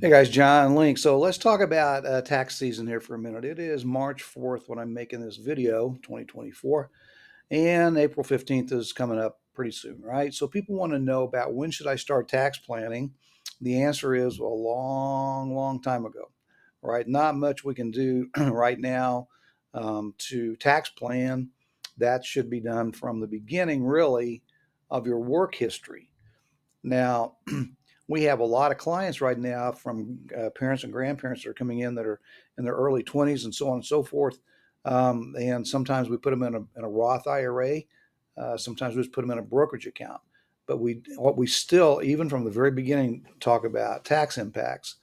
Hey guys, John Link. So let's talk about tax season here for a minute. It is March 4th when I'm making this video, 2024, and April 15th is coming up pretty soon, right? So people want to know about when should I start tax planning? The answer is a long, long time ago, right? Not much we can do right now to tax plan. That should be done from the beginning, really, of your work history. Now, we have a lot of clients right now from parents and grandparents that are coming in that are in their early 20s and so on and so forth. And sometimes we put them in a Roth IRA. Sometimes we just put them in a brokerage account. But what we still, even from the very beginning, talk about tax impacts.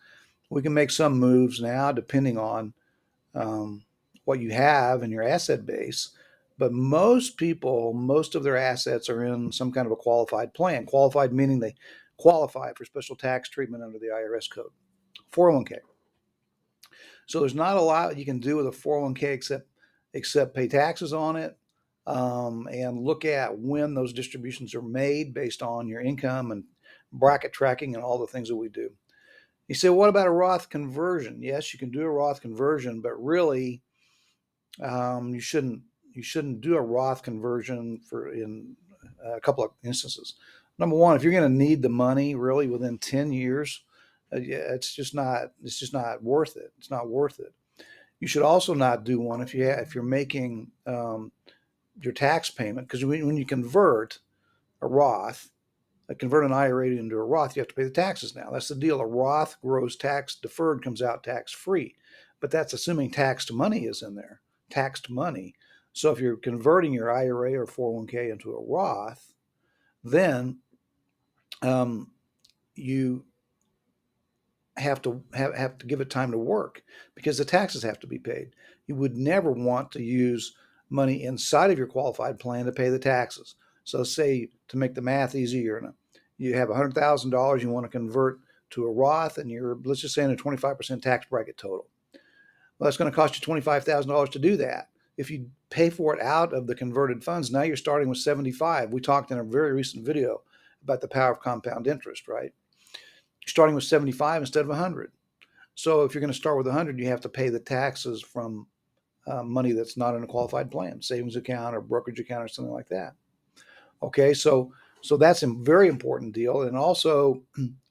We can make some moves now depending on um, what you have in your asset base. But most people, most of their assets are in some kind of a qualified plan. Qualified meaning they qualify for special tax treatment under the IRS code. 401k. So there's not a lot you can do with a 401k except pay taxes on it and look at when those distributions are made based on your income and bracket tracking and all the things that we do. You say, what about a Roth conversion? Yes, you can do a Roth conversion, but really you shouldn't do a Roth conversion for in a couple of instances. Number one, if you're going to need the money really within 10 years, yeah, it's just not worth it. It's not worth it. You should also not do one if you're making your tax payment because when you convert a Roth, convert an IRA into a Roth, you have to pay the taxes now. That's the deal. A Roth grows tax deferred, comes out tax free, but that's assuming taxed money is in there, taxed money. So if you're converting your IRA or 401k into a Roth, then um, you have to give it time to work because the taxes have to be paid. You would never want to use money inside of your qualified plan to pay the taxes. So say to make the math easier, you have $100,000 you want to convert to a Roth, and you're let's just say in a 25% tax bracket total. Well, that's going to cost you $25,000 to do that. If you pay for it out of the converted funds, now you're starting with 75. We talked in a very recent video about the power of compound interest, right? You're starting with 75 instead of 100. So if you're going to start with 100, you have to pay the taxes from money that's not in a qualified plan, savings account or brokerage account or something like that. Okay, so that's a very important deal, and also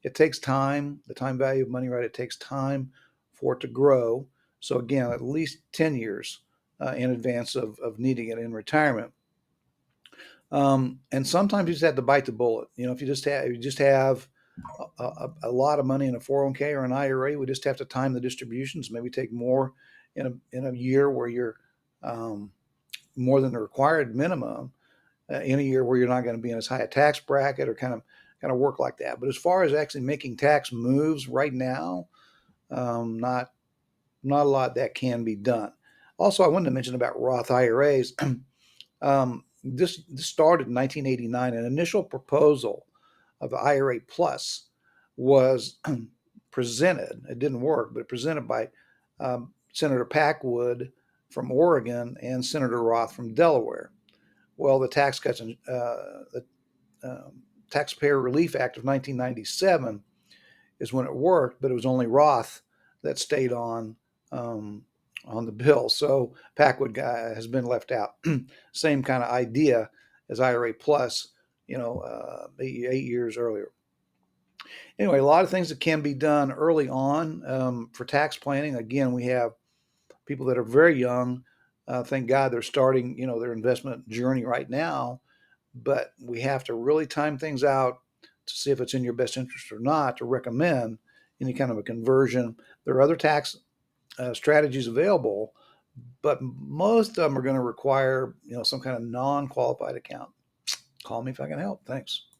it takes time. The time value of money, right? It takes time for it to grow. So again, at least 10 years in advance of needing it in retirement. And sometimes you just have to bite the bullet. If you just have a lot of money in a 401k or an IRA, we just have to time the distributions. Maybe take more in a year where you're um, more than the required minimum. In a year where you're not going to be in as high a tax bracket or kind of work like that. But as far as actually making tax moves right now, not a lot that can be done. Also, I wanted to mention about Roth IRAs. This started in 1989. An initial proposal of IRA Plus was presented. It didn't work, but presented by Senator Packwood from Oregon and Senator Roth from Delaware. Well, the Tax Cuts and the Taxpayer Relief Act of 1997 is when it worked, but it was only Roth that stayed um, on the bill. So Packwood guy has been left out. Same kind of idea as IRA Plus, 8 years earlier. Anyway, a lot of things that can be done early on for tax planning. Again, we have people that are very young. Thank God they're starting, their investment journey right now. But we have to really time things out to see if it's in your best interest or not to recommend any kind of a conversion. There are other tax strategies available, but most of them are going to require, some kind of non-qualified account. Call me if I can help. Thanks.